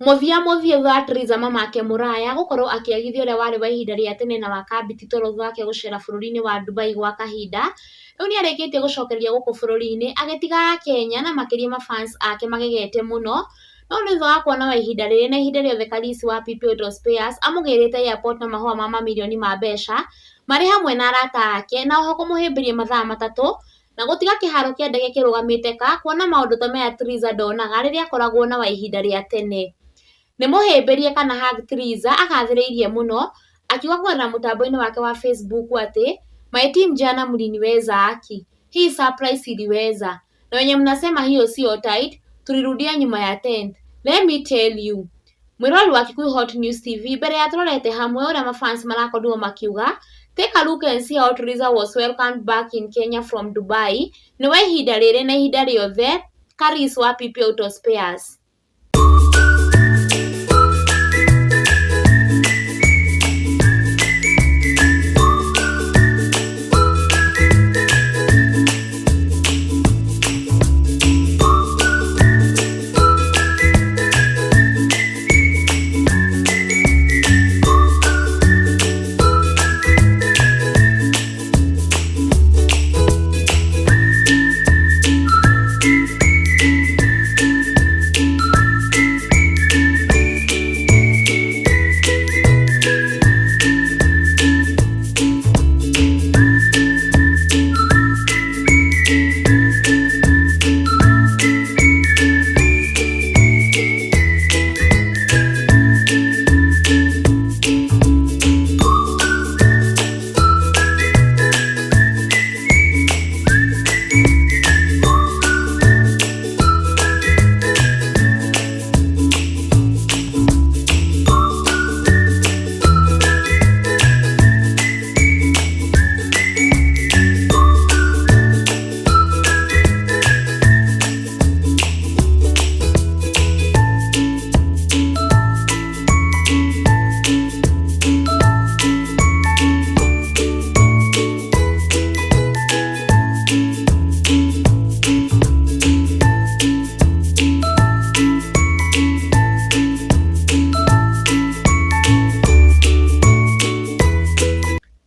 Muthia wa Theresa mamake Muraya gukorwo akiagithia uria wari wa ihinda ria tene na wa Kabiti Torotho wake gucera bururi-ini wa Dubai gwa kahinda, riu ni arikitie gucokeria guku bururi-ini agitiga Kenya na makiria mafans ake magegete muno. No ni thutha wa kuona wa ihinda riri na ihinda riothe Karisi wa PP Auto Spares amugirite airport na mahua ma mamirioni ma mbeca mari hamwe na arata ake, na oho kumuhimbiria mathaa matatu na gutiga kiharo kia ndege kirugamite ka kuona maundu ta maya Theresa ndonaga riria akoragwo na wa ihinda ria tene. Ni muhimbirie kana hug Theresa agathiriirie muno akiuga kũgerera mutambo-ini wake wa Facebook ati my team jana mliniweza aki, hii surprise iliweza na wenye mnasema hiyo sio tight, tulirudia nyuma ya tent. Let me tell you, mwirori wa Kikuyu Hot News TV mbere ya turorete hamwe uria mafans marakorirwo makiuga take a look and see how Theresa was welcomed back in Kenya from Dubai. Ni wa ihinda riri na ihinda riothe Karisi wa PP Auto Spares.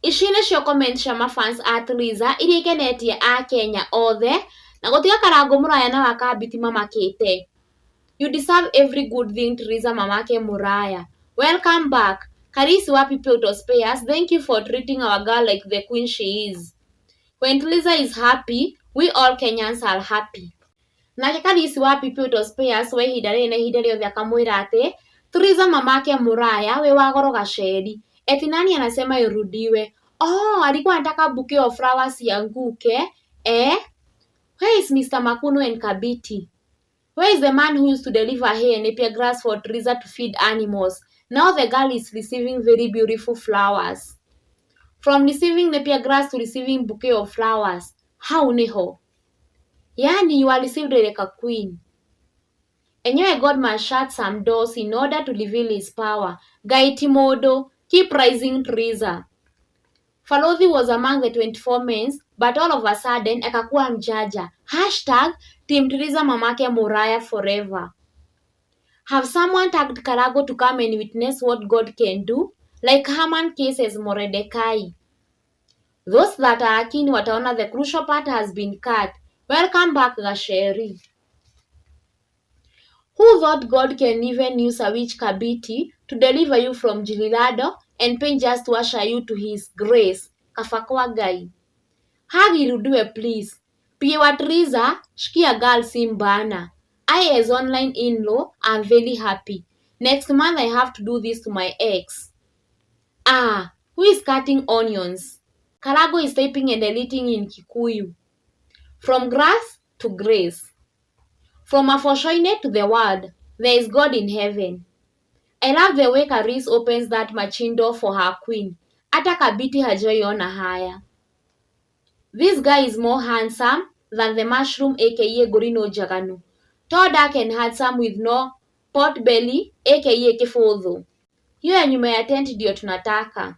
Ici nicio comments cia mafans a Theresa iria ikenetie a Kenya othe na gutiga Karangu Muraya na wa Kabiti mamakite. You deserve every good thing Theresa mamake Muraya. Welcome back. Karisi wa PP Auto Spares, thank you for treating our girl like the queen she is. When Theresa is happy, we all Kenyans are happy. Nake Karisi wa PP Auto Spares wa ihinda riri na ihinda riothe akamwira ati Theresa mamake Muraya we wa goro gaceri. Eti nani anasema irudiwe? Oh, alikuwa anataka bouquet of flowers ianguke. Where is Mr. Makuno and Kabiti? Where is the man who used to deliver hay and napier grass for Theresa to feed animals? Now the girl is receiving very beautiful flowers. From receiving napier grass to receiving bouquet of flowers. How niho? Yani you are received like a queen. Enyewe God must shut some doors in order to reveal his power. Gaiti Modo, keep rising Theresa. Falothi was among the 24 men, but all of a sudden akakuwa mjaja. Hashtag Team Theresa mamake Muraya forever. Have someone tagged Karago to come and witness what God can do? Like Haman cases Mordecai. Those that are keen wataona the crucial part has been cut. Welcome back Gasheri. Who thought God can even use a witch Kabiti to deliver you from Jililado and pain just to usher you to his grace? Kafakwa guy. Hagi rudiwe please. Pia wa Theresa, shikia girl simbana. I as online in-law am very happy. Next month I have to do this to my ex. Who is cutting onions? Karago is typing and deleting in Kikuyu. From grass to grace. From Afoshoine to the world, there is God in heaven. I love the way Karisi opens that machine door for her queen. Ata Kabiti hajoiona haya. This guy is more handsome than the mushroom aka Gorino Jaganu. Tall, dark and handsome with no pot belly aka Kifodho. Hiyo ya nyuma ya tent ndio tunataka.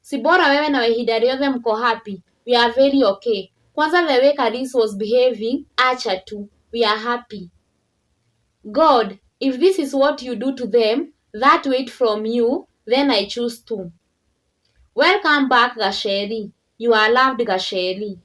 Si bora wewe na wahida riothe mko happy. We are very okay. Kwanza the way Karisi was behaving, acha tu. We are happy. God, If this is what you do to them, that wait from you, then I choose to. Welcome back, Gasheri. You are loved, Gasheri.